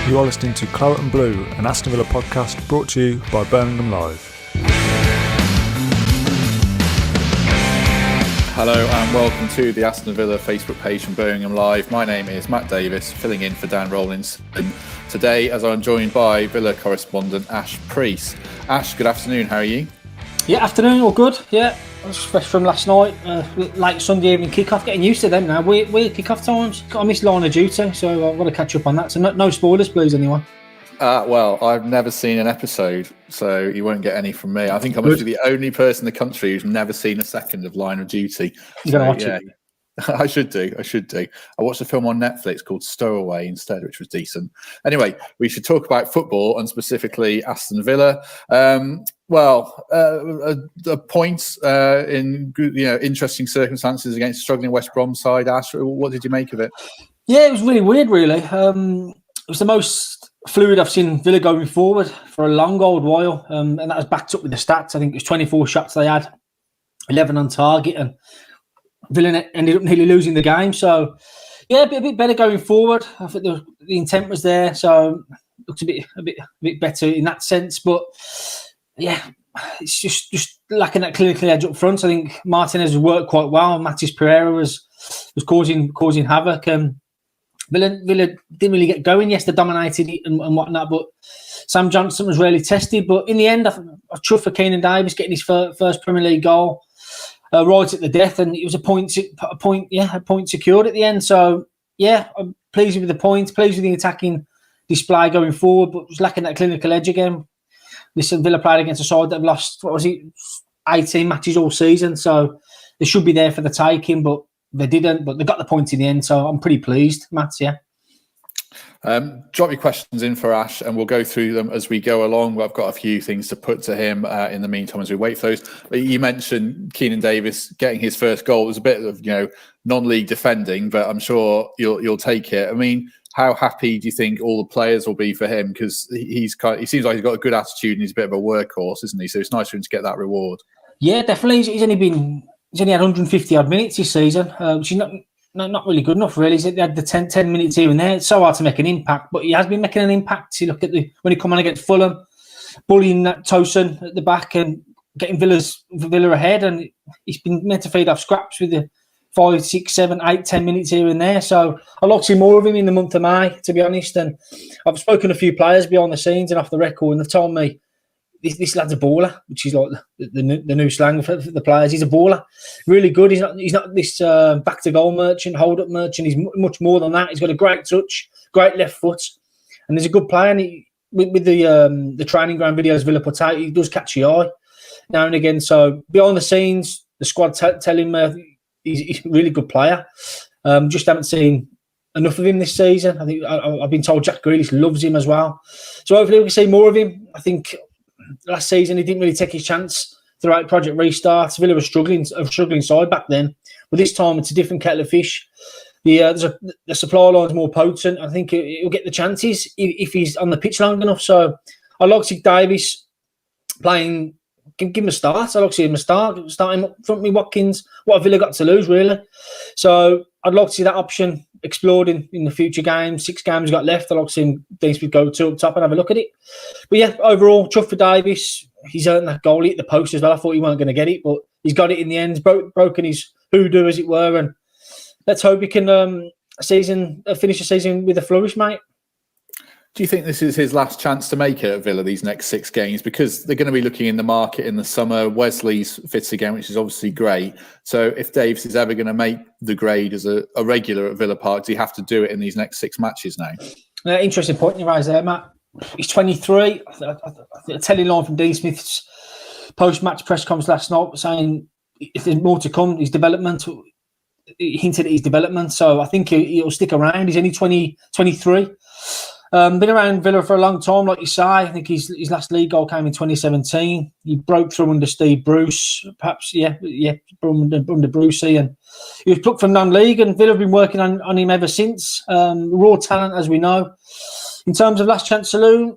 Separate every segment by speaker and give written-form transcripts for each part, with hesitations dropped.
Speaker 1: You are listening to Claret and Blue, an Aston Villa podcast brought to you by Birmingham Live.
Speaker 2: Hello and welcome to the Aston Villa Facebook page from Birmingham Live. My name is Matt Davis, filling in for Dan Rollins. And today, as I'm joined by Villa correspondent Ash Preece. Ash, good afternoon. How are you?
Speaker 3: Yeah, afternoon. All good. Yeah, I was fresh from last night. Late Sunday evening kick-off. Getting used to them now. Weird kick-off times. I missed line of duty, so I've got to catch up on that. So no spoilers, please, anyone.
Speaker 2: Well, I've never seen an episode, so you won't get any from me. I think I'm actually the only person in the country who's never seen a second of Line of Duty.
Speaker 3: You're going to watch it?
Speaker 2: I should do. I watched a film on Netflix called Stowaway instead, which was decent. Anyway, we should talk about football and specifically Aston Villa. A point in interesting circumstances against a struggling West Brom side. Ash, what did you make of it?
Speaker 3: Yeah, it was really weird. Really, it was the most fluid I've seen Villa going forward for a long old while, and that was backed up with the stats. I think it was 24 shots they had, 11 on target, and Villa ended up nearly losing the game. So, yeah, a bit better going forward. I think the intent was there, so it looks a bit better in that sense. But yeah, it's just lacking that clinical edge up front. I think Martinez has worked quite well. Matis Pereira was causing havoc. Villa didn't really get going. Yes, they dominated it and whatnot, but Sam Johnson was really tested. But in the end, I chuffed for Keinan Davis getting his first Premier League goal right at the death, and it was a point secured at the end. So yeah, I'm pleased with the points, pleased with the attacking display going forward, but was lacking that clinical edge again. Listen, Villa played against a side that have lost 18 matches all season, so they should be there for the taking, but they didn't, but they got the point in the end, so I'm pretty pleased, Matt, yeah.
Speaker 2: Drop your questions in for Ash and we'll go through them as we go along. I've got a few things to put to him in the meantime as we wait for those. But you mentioned Kieran Davis getting his first goal. It was a bit of non-league defending, but I'm sure you'll take it. I mean, how happy do you think all the players will be for him? Because he seems like he's got a good attitude and he's a bit of a workhorse, isn't he? So it's nice for him to get that reward.
Speaker 3: Yeah, definitely. He's only had 150 odd minutes this season, which is not really good enough, really. He had the 10 minutes here and there. It's so hard to make an impact, but he has been making an impact. You look at when he come on against Fulham, bullying that Tosun at the back and getting Villa ahead, and he's been meant to feed off scraps with the 5, 6, 7, 8, 10 minutes here and there. So I'd like to see more of him in the month of May, to be honest. And I've spoken to a few players behind the scenes and off the record, and they've told me this lad's a baller, which is like the new slang for the players. He's a baller, really good. He's not this back to goal merchant, hold up merchant. He's much more than that. He's got a great touch, great left foot, and he's a good player. And with the training ground videos Villa put out, he does catch the eye now and again. So behind the scenes, the squad tell him he's a really good player. Just haven't seen enough of him this season. I think I've been told Jack Grealish loves him as well. So hopefully we can see more of him. I think last season he didn't really take his chance throughout Project Restart. Villa was struggling side back then, but this time it's a different kettle of fish. The supply line's more potent. I think he'll get the chances if he's on the pitch long enough. So I'd like to see Davis playing. Give him a start. I'd like to see him start him up front with Watkins. What have Villa got to lose, really? So I'd like to see that option explored in the future games. 6 games got left. I'd like to see him go to up top and have a look at it. But yeah, overall, chuffed for Davis. He's earned that goal. He hit the post as well. I thought he weren't going to get it, but he's got it in the end. He's broken his hoodoo, as it were. And let's hope he can finish the season with a flourish, mate.
Speaker 2: Do you think this is his last chance to make it at Villa, these next 6 games? Because they're going to be looking in the market in the summer. Wesley's fit again, which is obviously great. So if Davis is ever going to make the grade as a regular at Villa Park, do you have to do it in these next 6 matches now?
Speaker 3: Interesting point you raised there, Matt. He's 23. A telling line from Dean Smith's post-match press conference last night saying if there's more to come, his development. He hinted at his development. So I think he'll stick around. He's only 23. Been around Villa for a long time, like you say. I think his last league goal came in 2017. He broke through under Steve Bruce, perhaps, under Brucey, and he was plucked from non-league, and Villa have been working on him ever since. Raw talent, as we know. In terms of last chance saloon,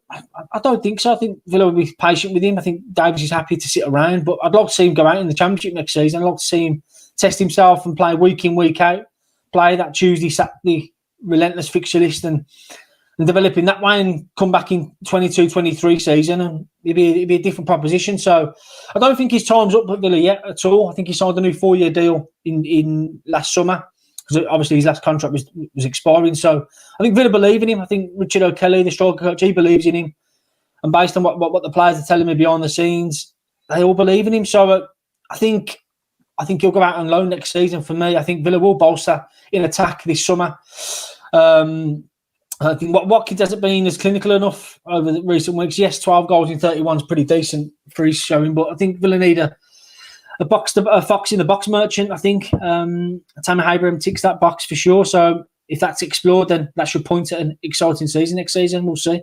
Speaker 3: I don't think so. I think Villa will be patient with him. I think Davis is happy to sit around, but I'd like to see him go out in the Championship next season. I'd like to see him test himself and play week in, week out, play that Tuesday, Saturday relentless fixture list and and develop in that way and come back in 22-23 season and it'd be a different proposition. So I don't think his time's up at Villa yet at all. I think he signed a new 4-year deal in last summer because obviously his last contract was expiring. So I think Villa believe in him. I think Richard O'Kelly, the striker coach, he believes in him. And based on what the players are telling me behind the scenes, they all believe in him. So I think he'll go out on loan next season for me. I think Villa will bolster in attack this summer. I think Watkins hasn't been as clinical enough over the recent weeks. Yes, 12 goals in 31 is pretty decent for his showing, but I think Villa need a fox in the box merchant. I think Tammy Abraham ticks that box for sure. So if that's explored, then that should point at an exciting season next season. We'll see.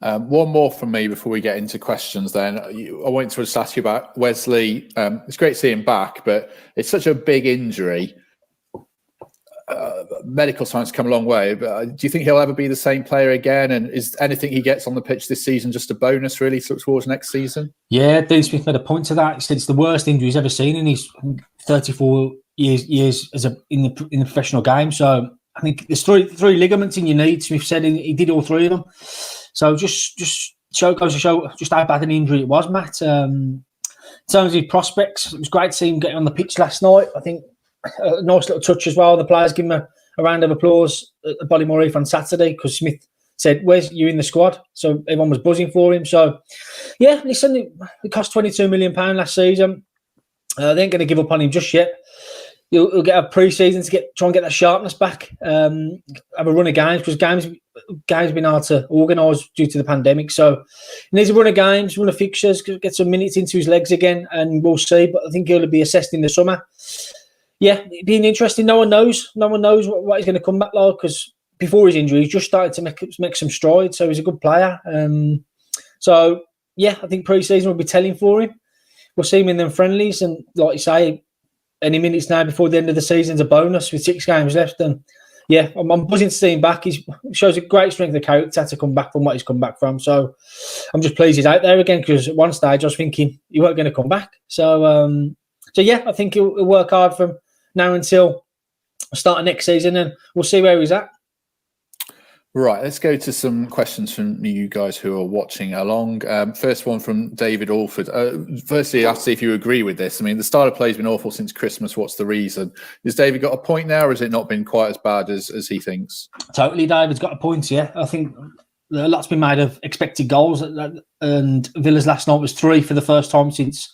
Speaker 2: One more from me before we get into questions then. I wanted to just ask you about Wesley. It's great to see him back, but it's such a big injury. Medical science come a long way, but do you think he'll ever be the same player again? And is anything he gets on the pitch this season just a bonus really towards next season?
Speaker 3: Yeah, Dean Smith made a point to that. He said it's the worst injury he's ever seen in his 34 years in the professional game. So I think there's three ligaments in your knee. Smith said he did all three of them. So just goes to show just how bad an injury it was, Matt. In terms of his prospects, it was great to see him getting on the pitch last night. I think a nice little touch as well. The players give him a round of applause at the Bollymore Reef on Saturday because Smith said, you're in the squad. So everyone was buzzing for him. So, yeah, listen, it cost £22 million last season. They ain't going to give up on him just yet. He'll get a pre-season to try and get that sharpness back. Have a run of games because games have been hard to organise due to the pandemic. So he needs a run of games, run of fixtures, get some minutes into his legs again, and we'll see. But I think he'll be assessed in the summer. Yeah, it'd be interesting. No one knows what he's going to come back like because before his injury, he's just started to make some strides. So he's a good player. So yeah, I think pre-season will be telling for him. We'll see him in them friendlies, and like you say, any minutes now before the end of the season's a bonus with 6 games left. And yeah, I'm buzzing to see him back. He shows a great strength of character to come back from what he's come back from. So I'm just pleased he's out there again because at one stage I was thinking he weren't going to come back. So yeah, I think he'll work hard from now until start of next season, and we'll see where he's at.
Speaker 2: Right, let's go to some questions from you guys who are watching along. First one from David Alford. Firstly, I'll see if you agree with this. I mean, the start of play has been awful since Christmas. What's the reason? Has David got a point now, or has it not been quite as bad as he thinks?
Speaker 3: Totally, David's got a point, yeah. I think a lot's been made of expected goals, and Villa's last night was 3 for the first time since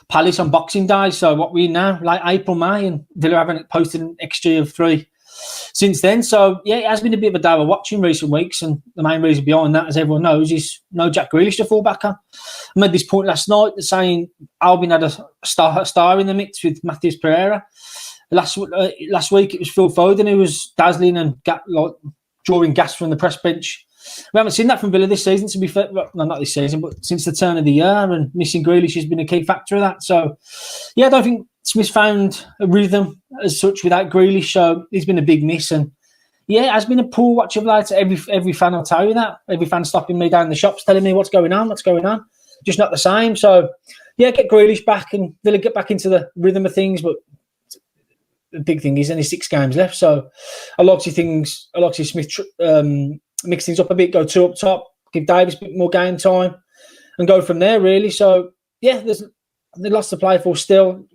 Speaker 3: Palace on Boxing Day. So what we now, like April, May, and Villa haven't posted an XG of 3 since then. So yeah, it has been a bit of a day of watching recent weeks, and the main reason behind that, as everyone knows, is no Jack Grealish to fall back on. I made this point last night saying Albion had a star in the mix with Matheus Pereira. Last week it was Phil Foden who was dazzling and drawing gas from the press bench. We haven't seen that from Villa this season, to be fair. Well, not this season, but since the turn of the year, and missing Grealish has been a key factor of that. So, yeah, I don't think Smith's found a rhythm as such without Grealish, so he's been a big miss. And, yeah, it has been a poor watch of late. Every fan will tell you that. Every fan stopping me down the shops telling me what's going on. Just not the same. So, yeah, get Grealish back and Villa get back into the rhythm of things, but the big thing is only 6 games left. So, I like to see Smith mix things up a bit, go 2 up top, give Davis a bit more game time, and go from there, really. So, yeah, there's lots to play for still.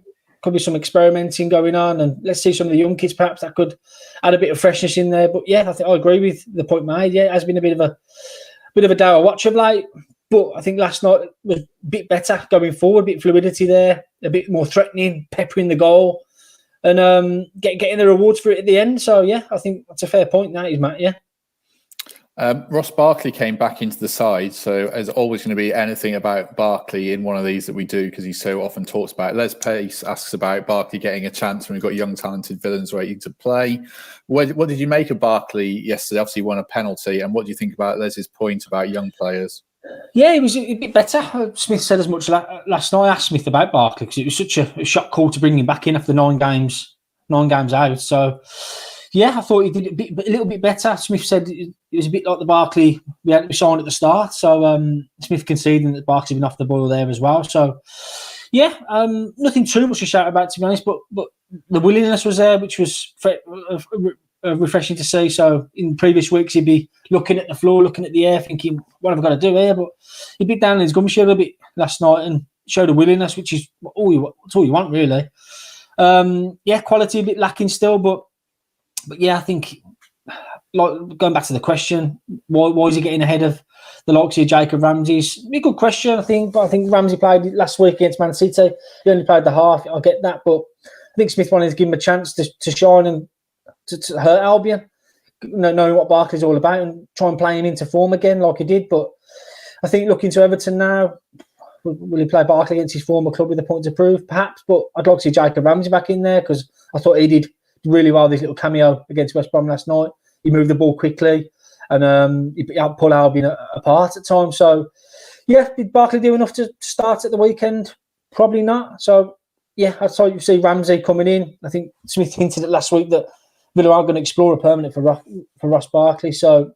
Speaker 3: Could be some experimenting going on, and let's see some of the young kids perhaps that could add a bit of freshness in there. But, yeah, I think I agree with the point made. Yeah, it has been a bit of a dour watch of late, but I think last night was a bit better going forward, a bit of fluidity there, a bit more threatening, peppering the goal, and getting the rewards for it at the end. So, yeah, I think that's a fair point, that is, Matt, yeah.
Speaker 2: Ross Barkley came back into the side, so there's always going to be anything about Barkley in one of these that we do because he so often talks about it. Les Pace asks about Barkley getting a chance when we've got young, talented villains waiting to play. What did you make of Barkley yesterday? Obviously, he won a penalty, and what do you think about Les's point about young players?
Speaker 3: Yeah, it was a bit better. Smith said as much last night. I asked Smith about Barkley because it was such a shock call to bring him back in after 9 games out. So, yeah, I thought he did a little bit better. Smith said it was a bit like the Barkley we had signed at the start. So Smith conceding that Barkley's been off the boil there as well. So yeah, nothing too much to shout about, to be honest. But the willingness was there, which was refreshing to see. So in previous weeks, he'd be looking at the floor, looking at the air, thinking, what have I got to do here? But he bit down in his gum shield a bit last night and showed a willingness, which is all you want, really. Quality a bit lacking still, but yeah, I think, like, going back to the question, why is he getting ahead of the likes of Jacob Ramsey? It's a good question, I think. But I think Ramsey played last week against Man City. He only played the half. I get that, but I think Smith wanted to give him a chance to shine and to hurt Albion, knowing what Barkley's all about, and try and play him into form again like he did. But I think looking to Everton now, will he play Barkley against his former club with a point to prove? Perhaps, but I'd like to see Jacob Ramsey back in there because I thought he did really well, this little cameo against West Brom last night. He moved the ball quickly and he helped pull Albion apart at times. So, yeah, did Barkley do enough to start at the weekend? Probably not. So, yeah, I thought you'd see Ramsey coming in. I think Smith hinted at last week that Villa aren't going to explore a permanent for Ross Barkley. So,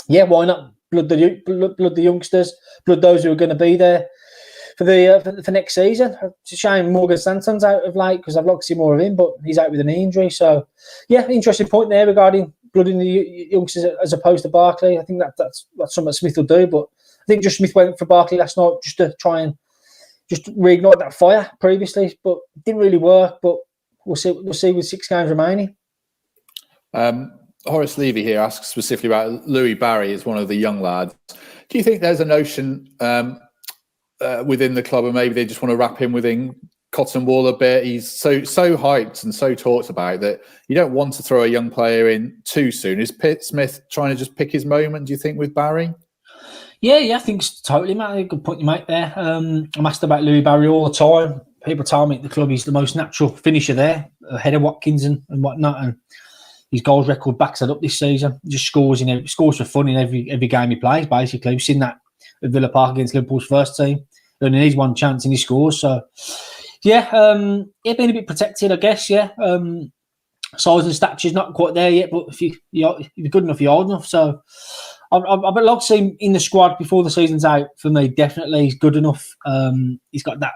Speaker 3: yeah, why not blood the youngsters, blood those who are going to be there for next season. It's a shame Morgan Santon's out of late because I'd like to see more of him, but he's out with a knee injury. So, yeah, interesting point there regarding blooding the youngsters as opposed to Barkley. I think that's something Smith will do, but I think just Smith went for Barkley last night just to try and just reignite that fire previously, but it didn't really work. But we'll see with 6 games remaining.
Speaker 2: Horace Levy here asks specifically about Louis Barry as one of the young lads. Do you think there's a notion within the club, and maybe they just want to wrap him within cotton wool a bit? He's so hyped and so talked about that you don't want to throw a young player in too soon. Is Smith trying to just pick his moment, do you think, with Barry? Yeah,
Speaker 3: I think it's totally, Matt. Good point you make there. I'm asked about Louis Barry all the time. People tell me at the club he's the most natural finisher there, ahead of Watkins and whatnot, and his goals record backs that up this season. He just scores for fun in every game he plays, basically. We've seen that at Villa Park against Liverpool's first team. He only needs one chance and he scores. So, yeah, being a bit protected, I guess, yeah. Size and stature's not quite there yet, but if you're good enough, you're old enough. So, I'd like to see him in the squad before the season's out. For me, definitely, he's good enough. He's got that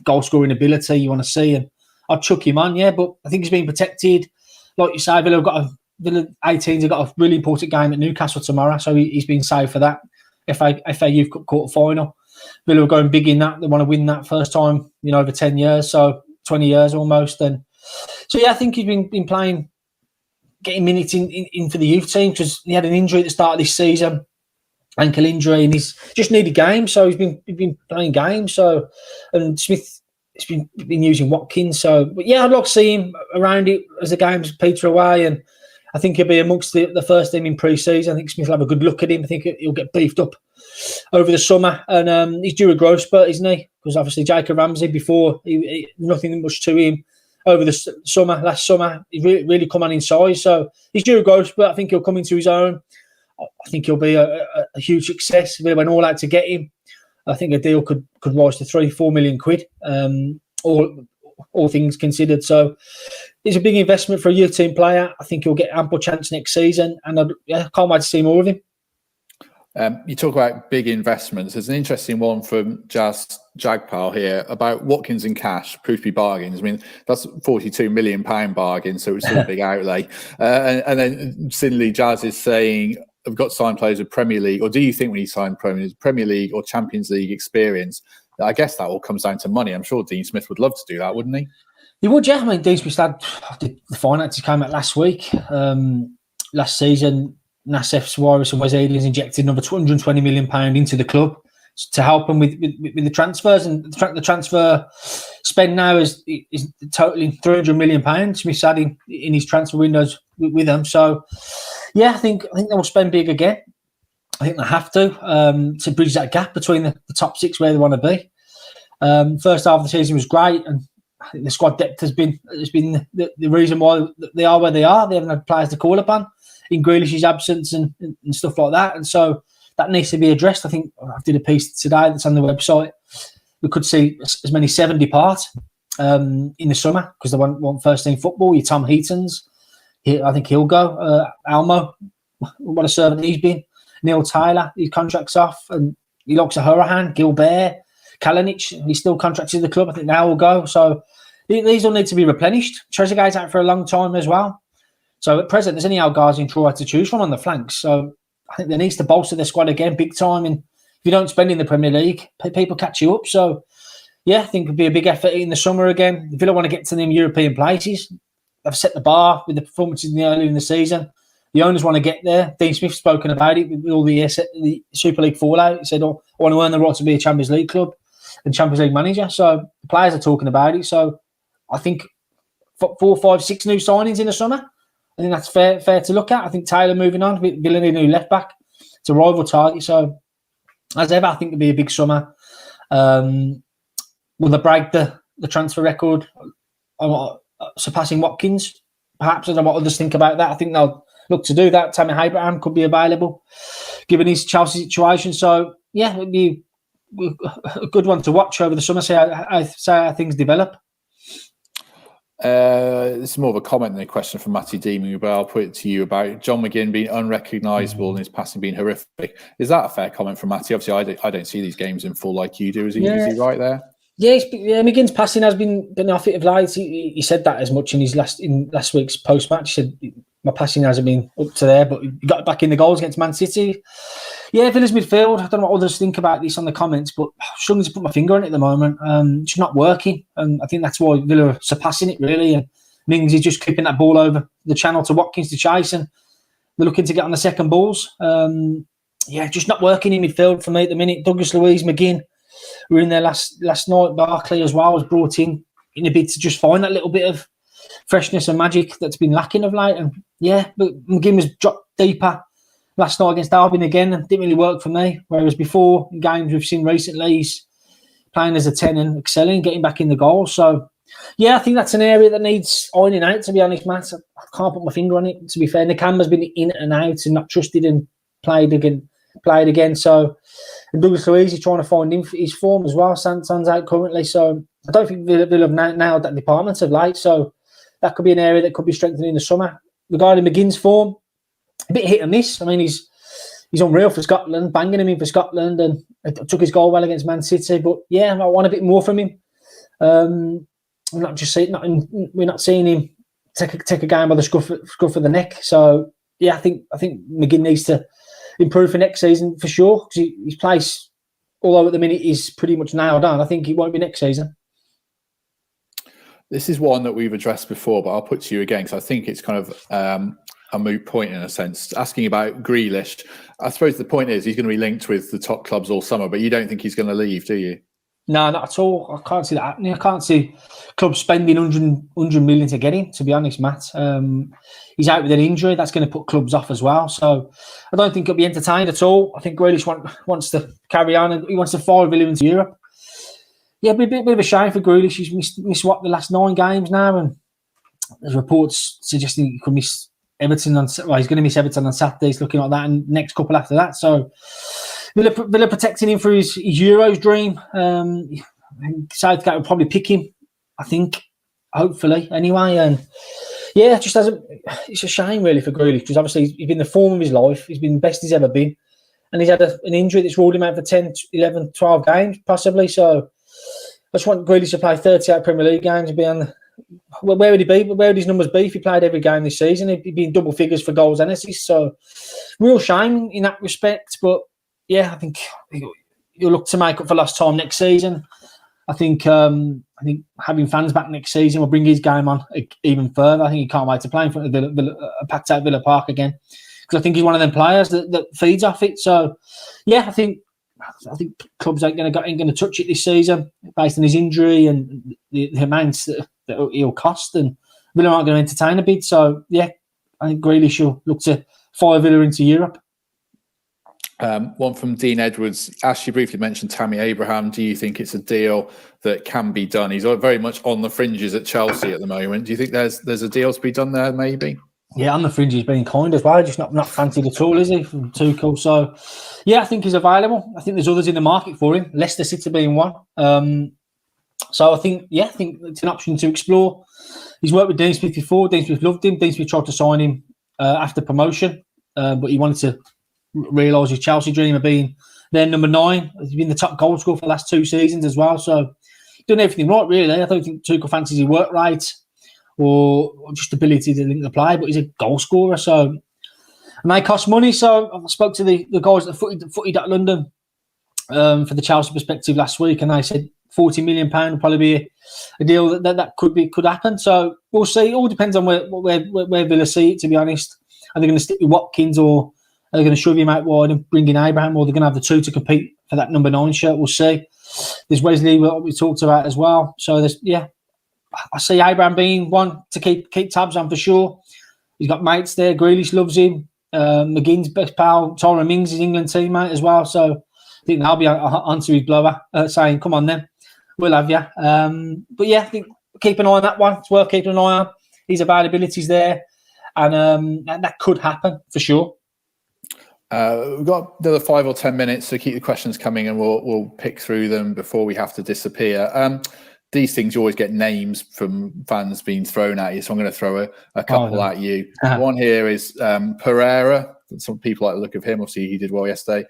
Speaker 3: goal-scoring ability you want to see, and I'd chuck him on, yeah, but I think he's being protected. Like you say, Villa 18s have got a really important game at Newcastle tomorrow, so he's been saved for that. FA Youth Cup quarter final. Villa are going big in that. They want to win that first time, over 10 years, so 20 years almost. And so, yeah, I think he's been playing, getting minutes in for the youth team because he had an injury at the start of this season, ankle injury, and he's just needed games. So he's been playing games. So, and Smith has been using Watkins. So, but yeah, I'd like to see him around it as the games peter away, and I think he'll be amongst the first team in pre-season. I think Smith will have a good look at him. I think he'll get beefed up over the summer, and he's due a growth spurt, isn't he? Because obviously Jacob Ramsey before, he nothing much to him. Over the last summer, he really come on in size. So he's due a growth spurt. I think he'll come into his own. I think he'll be a huge success. They went all out to get him. I think a deal could rise to 3-4 million quid, all things considered. So it's a big investment for a youth team player. I think he'll get ample chance next season, and I can't wait to see more of him.
Speaker 2: You talk about big investments. There's an interesting one from Jagpal here about Watkins and cash proved to be bargains. I mean, that's £42 million bargain, so it's a big outlay. And then suddenly Jazz is saying, I've got signed players with Premier League, or do you think when he signed Premier League or Champions League experience? I guess that all comes down to money. I'm sure Dean Smith would love to do that, wouldn't he?
Speaker 3: He would, yeah. I mean, Dean Smith had the finances came out last week. Last season, Nassef Suarez and Wes Edlins injected another £220 million into the club to help him with the transfers, and the transfer spend now is totaling £300 million. Smith's had in his transfer windows with them. So, yeah, I think they will spend big again. I think they have to bridge that gap between the top 6 where they want to be. First half of the season was great, and I think the squad depth has been the reason why they are where they are. They haven't had players to call upon in Grealish's absence and stuff like that, and so that needs to be addressed. I think I did a piece today that's on the website. We could see as many 7 depart in the summer because they want first team football. Your Tom Heatons, I think he'll go. Almo, what a servant he's been. Neil Taylor, his contract's off, and he looks at Hurahan, Gilbert, Kalinic, he's still contracted to the club. I think now will go. So these all need to be replenished. Trezeguet's out for a long time as well. So at present, there's only our guys in Troy to choose from on the flanks. So I think they need to bolster their squad again big time. And if you don't spend in the Premier League, people catch you up. So yeah, I think it'll be a big effort in the summer again. If Villa want to get to them European places, they've set the bar with the performances early in the season. The owners want to get there. Dean Smith's spoken about it with all the Super League fallout. He said, I want to earn the right to be a Champions League club and Champions League manager. So the players are talking about it. So I think 4, 5, 6 new signings in the summer. I think that's fair to look at. I think Taylor moving on. Villa need a new left back. It's a rival target. So as ever, I think it'll be a big summer. Will they break the transfer record, surpassing Watkins? Perhaps. I don't know what others think about that. I think they'll look to do that. Tammy Abraham could be available, given his Chelsea situation. So, yeah, it would be a good one to watch over the summer, see how things develop.
Speaker 2: This is more of a comment than a question from Matty Deeming, but I'll put it to you about John McGinn being unrecognisable and his passing being horrific. Is that a fair comment from Matty? Obviously, I don't see these games in full like you do. Is he right there?
Speaker 3: Yeah, McGinn's passing has been off it of late. He said that as much in his last week's post match. He said my passing hasn't been up to there, but he got back in the goals against Man City. Yeah, Villa's midfield. I don't know what others think about this on the comments, but I'm struggling to put my finger on it at the moment. It's not working, and I think that's why Villa are surpassing it really. And Mings is just keeping that ball over the channel to Watkins to chase, and they're looking to get on the second balls. Just not working in midfield for me at the minute. Douglas Luiz, McGinn were in there last night. Barkley as well was brought in a bid to just find that little bit of freshness and magic that's been lacking of late. And yeah, but McGinn was dropped deeper last night against Derby again, and didn't really work for me. Whereas before, in games we've seen recently, he's playing as a 10 and excelling, getting back in the goal. So yeah, I think that's an area that needs ironing out, to be honest, Matt. I can't put my finger on it, to be fair. Nakamba's been in and out and not trusted and played again. So and Douglas Luiz is trying to find his form as well. Sands out currently. So I don't think Villa have nailed that department of late. So that could be an area that could be strengthened in the summer. Regarding McGinn's form, a bit hit and miss. I mean, he's unreal for Scotland, banging him in for Scotland, and took his goal well against Man City. But yeah, I want a bit more from him. We're not seeing him take a game by the scruff of the neck. So yeah, I think McGinn needs to improve for next season for sure, because his place, although at the minute is pretty much nailed on, I think it won't be next season.
Speaker 2: This is one that we've addressed before, but I'll put to you again because I think it's kind of a moot point in a sense. Asking about Grealish, I suppose the point is he's going to be linked with the top clubs all summer, but you don't think he's going to leave, do you?
Speaker 3: No, not at all. I can't see that happening. I can't see clubs spending 100 million to get him, to be honest, Matt. He's out with an injury. That's going to put clubs off as well. So I don't think he'll be entertained at all. I think Grealish wants to carry on, and he wants to follow Villa into Europe. Yeah, it'll be a bit of a shame for Grealish. He's missed what, the last 9 games now, and there's reports suggesting he could miss Everton he's going to miss Everton on Saturday. He's looking like that, and next couple after that. So Villa protecting him for his Euros dream. Southgate will probably pick him, I think, hopefully, anyway. And yeah, it's a shame really for Grealish, because obviously he's been the form of his life. He's been the best he's ever been. And he's had an injury that's ruled him out for 10, 11, 12 games, possibly. So I just want Grealish to play 38 Premier League games and be on where would he be? Where would his numbers be if he played every game this season? He'd be in double figures for goals and assists. So real shame in that respect. But yeah, I think he'll look to make up for lost time next season. I think having fans back next season will bring his game on even further. I think he can't wait to play in front of a packed out Villa Park again, because I think he's one of them players that feeds off it. So yeah, I think clubs ain't going to touch it this season based on his injury and the amounts that he'll cost, and Villa aren't going to entertain a bid. So yeah, I think Grealish will look to follow Villa into Europe.
Speaker 2: One from Dean Edwards. Ash, you briefly mentioned Tammy Abraham. Do you think it's a deal that can be done? He's very much on the fringes at Chelsea at the moment. Do you think there's a deal to be done there, maybe?
Speaker 3: Yeah, on the fringes, being kind as well. Just not fancied at all, is he, from Tuchel? So, yeah, I think he's available. I think there's others in the market for him. Leicester City being one. So I think it's an option to explore. He's worked with Dean Smith before. Dean Smith loved him. Dean Smith tried to sign him after promotion, but he wanted to realise his Chelsea dream of being their number 9. He's been the top goal scorer for the last 2 seasons as well. So done everything right, really. I don't think Tuchel fancies his work rate or just ability to link the play, but he's a goal scorer. So, and they cost money. So I spoke to the guys at Footy.London for the Chelsea perspective last week, and they said £40 million would probably be a deal that could happen. So we'll see. It all depends on where Villa see it, to be honest. Are they going to stick with Watkins, or are they going to shove him out wide and bring in Abraham, or they're going to have the two to compete for that number 9 shirt? We'll see. There's Wesley, what we talked about as well. So I see Abraham being one to keep tabs on for sure. He's got mates there. Grealish loves him. McGinn's best pal, Tyrone Mings, his England teammate as well. So I think they'll be onto his blower, saying, "Come on, then, we'll have you." But yeah, I think keep an eye on that one. It's worth keeping an eye on. His availability's there, and that could happen for sure.
Speaker 2: We've got another 5 or 10 minutes, so keep the questions coming, and we'll pick through them before we have to disappear. These things, you always get names from fans being thrown at you, so I'm going to throw a couple at you. One here is Pereira. Some people like the look of him. Obviously, he did well yesterday.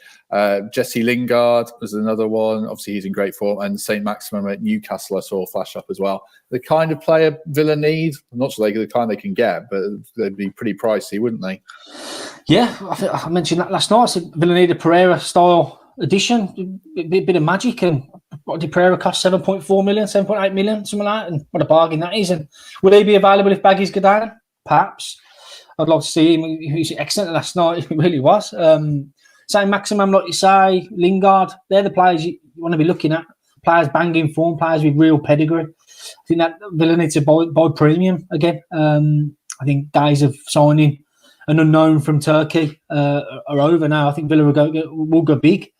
Speaker 2: Jesse Lingard was another one. Obviously, he's in great form. And St. Maximum at Newcastle, I saw flash up as well. The kind of player Villa need, I'm not sure they're the kind they can get, but they'd be pretty pricey, wouldn't they? Yeah,
Speaker 3: I mentioned that last night. I said Villa need a Pereira-style addition, a bit of magic. And what did Pereira cost? 7.4 million, 7.8 million, something like that. And what a bargain that is. And will he be available if Baggies go down? Perhaps. I'd love to see him. He was excellent last night. He really was. St. Maximum, like you say, Lingard, they're the players you want to be looking at. Players banging form, players with real pedigree. I think that Villa needs to buy premium again. I think days of signing an unknown from Turkey are over now. I think Villa will go big,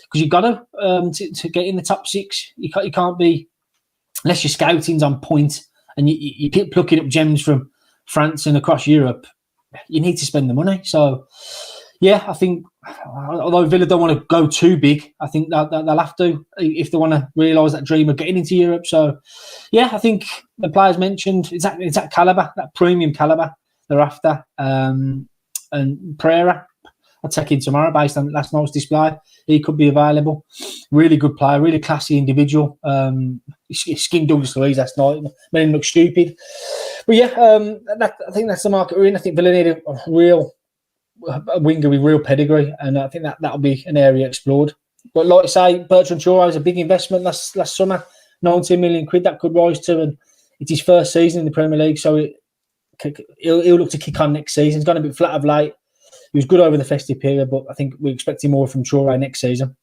Speaker 3: because you've got to get in the top 6. You can't be, unless your scouting's on point and you keep plucking up gems from France and across Europe. You need to spend the money. So, yeah, I think although Villa don't want to go too big, I think that they'll have to if they want to realise that dream of getting into Europe. So, yeah, I think the players mentioned it's that calibre, that premium calibre they're after. And Pereira, I'll take him tomorrow based on last night's display. He could be available. Really good player, really classy individual. He skinned Douglas Luiz last night, made him look stupid. But yeah, I think that's the market we're in. I think Villa need a winger with real pedigree, and I think that'll be an area explored. But like I say, Bertrand Traoré was a big investment last summer, 19 million quid that could rise to, and it's his first season in the Premier League, so he'll look to kick on next season. He's gone a bit flat of late. He was good over the festive period, but I think we're expecting more from Traoré next season.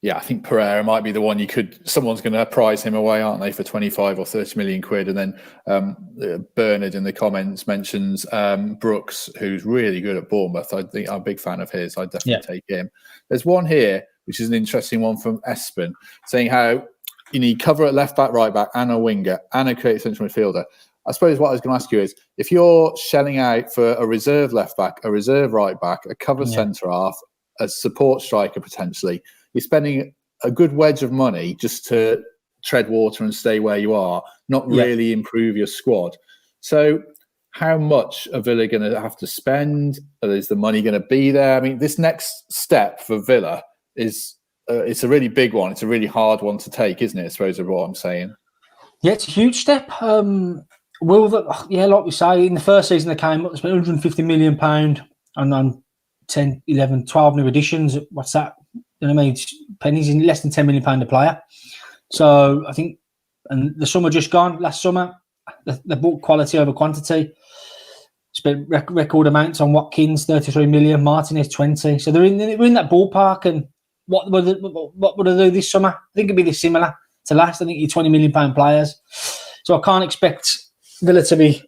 Speaker 2: Yeah, I think Pereira might be the one someone's going to prize him away, aren't they, for 25 or 30 million quid. And then Bernard in the comments mentions Brooks, who's really good at Bournemouth. I think I'm a big fan of his. I'd definitely take him. There's one here, which is an interesting one from Espen, saying how you need cover at left back, right back, and a winger, and a creative central midfielder. I suppose what I was going to ask you is, if you're shelling out for a reserve left back, a reserve right back, a cover centre half, a support striker potentially, you're spending a good wedge of money just to tread water and stay where you are, not really improve your squad. So how much are Villa going to have to spend? Is the money going to be there? I mean, this next step for Villa is it's a really big one. It's a really hard one to take, isn't it? I suppose is what I'm saying.
Speaker 3: Yeah, it's a huge step. Like we say, in the first season they came up, they spent £150 million on 10, 11, 12 new additions. What's that? You know what I mean? Pennies, in less than £10 million a player. So I think, and the summer just gone, last summer, they bought quality over quantity. Spent record amounts on Watkins, 33 million, Martinez 20. So we're in that ballpark. And what would they do this summer? I think it'd be this similar to last. I think you're £20 million players. So I can't expect Villa to be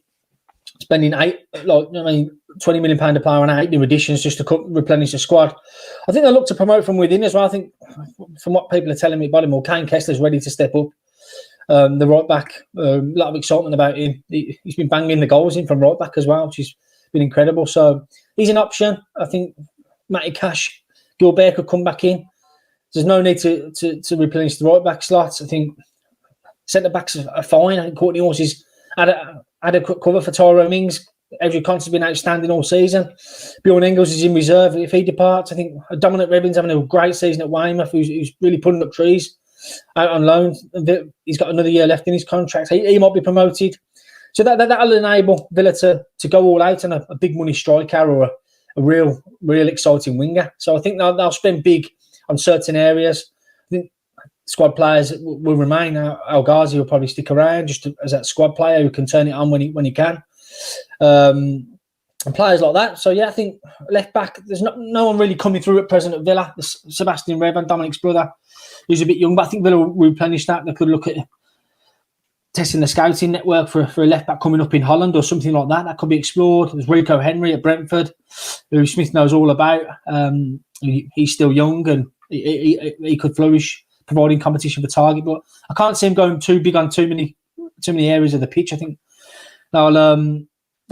Speaker 3: spending £20 million a player on 8 new additions just to replenish the squad. I think they'll look to promote from within as well. I think from what people are telling me about him, Kane Kessler's ready to step up. The right back, a lot of excitement about him. He's been banging the goals in from right back as well, which has been incredible. So he's an option. I think Matty Cash, Gilbert could come back in. There's no need to replenish the right back slots. I think centre backs are fine. I think Courtney Horse is adequate cover for Tyrone Mings. Every Const's been outstanding all season. Bjorn Engels is in reserve. If he departs, I think Dominic Rebbin's having a great season at Weymouth, who's really pulling up trees out on loan. He's got another year left in his contract. He might be promoted. So that'll enable Villa to go all out on a big money striker or a real exciting winger. So I think they'll spend big on certain areas. I think squad players will remain. El Ghazi will probably stick around just as that squad player who can turn it on when he can. And players like that. So yeah, I think left back, there's no one really coming through at present at Villa. Sebastian Revan, Dominic's brother, who's a bit young, but I think Villa will replenish that. They could look at testing the scouting network for a left back coming up in Holland or something like that. That could be explored. There's Rico Henry at Brentford, who Smith knows all about. He's still young and he could flourish, providing competition for target. But I can't see him going too big on too many areas of the pitch. I think they'll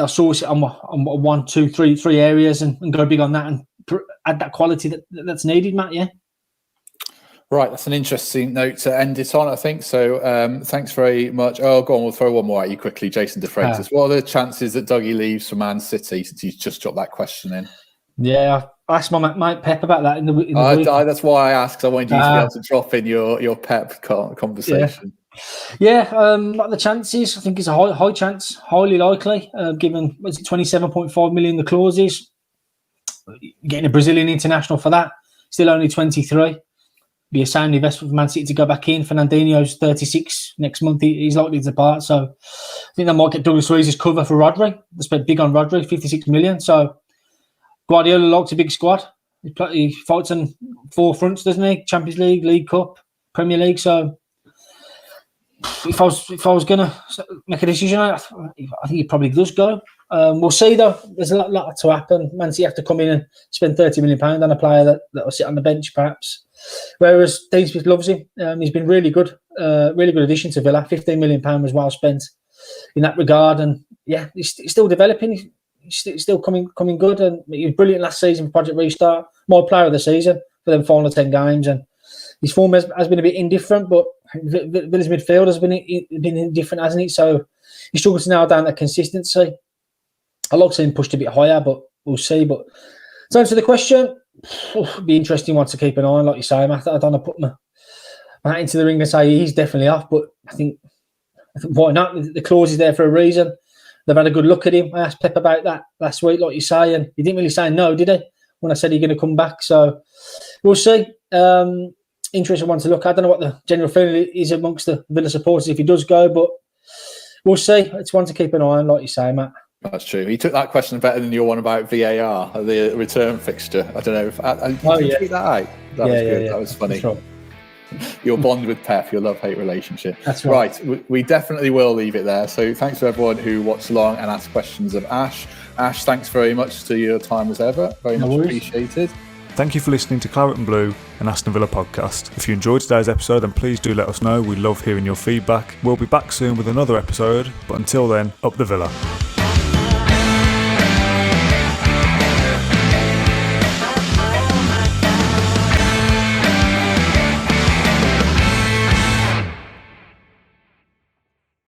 Speaker 3: source it on 1, 2, 3 areas and go big on that and add that quality that's needed, Matt. Yeah.
Speaker 2: Right, that's an interesting note to end it on, I think. So thanks very much. Oh, go on, we'll throw one more at you quickly. Jason DeFreitas. What are the chances that Dougie leaves for Man City, since he's just dropped that question in?
Speaker 3: Yeah, I asked my mate Pep about that in the week.
Speaker 2: That's why I asked, because I wanted you to be able to drop in your Pep conversation.
Speaker 3: Yeah, the chances, I think it's a high chance, highly likely, given, 27.5 million the clause is. Getting a Brazilian international for that, still only 23. Be a sound investment for Man City to go back in. Fernandinho's 36 next month. He's likely to depart. So I think they might get Douglas Luiz's cover for Rodri. They spent big on Rodri, 56 million. So Guardiola likes a big squad. He fights on 4 fronts, doesn't he? Champions League, League Cup, Premier League. So if I was going to make a decision, I think he probably does go. We'll see, though. There's a lot to happen. Man City have to come in and spend £30 million on a player that will sit on the bench, perhaps. Whereas Dean Smith loves him. He's been really good addition to Villa. £15 million was well spent in that regard. And yeah, he's still developing. He's still coming good. And he was brilliant last season for Project Restart. My player of the season for them final 10 games. And his form has been a bit indifferent, but Villa's midfield has been indifferent, hasn't it? So he struggles to nail down that consistency. I'd like to see him pushed a bit higher, but we'll see. But to answer the question, it'd be an interesting one to keep an eye on, like you say. I don't want to put my hat into the ring and say he's definitely off, but I think why not? The clause is there for a reason. They've had a good look at him. I asked Pep about that last week, like you say, and he didn't really say no, did he? When I said he's going to come back. So we'll see. Interesting one to look at. I don't know what the general feeling is amongst the Villa supporters if he does go, but we'll see. It's one to keep an eye on, like you say, Matt.
Speaker 2: That's true. He took that question better than your one about VAR, the return fixture. I don't know if you tweet that out. That was good. Yeah. That was funny. Right. Your bond with Pep, your love-hate relationship.
Speaker 3: That's right.
Speaker 2: We definitely will leave it there. So thanks to everyone who watched along and asked questions of Ash. Ash, thanks very much to your time as ever. Very much appreciated.
Speaker 1: Thank you for listening to Claret and Blue, an Aston Villa podcast. If you enjoyed today's episode, then please do let us know. We love hearing your feedback. We'll be back soon with another episode, but until then, up the Villa.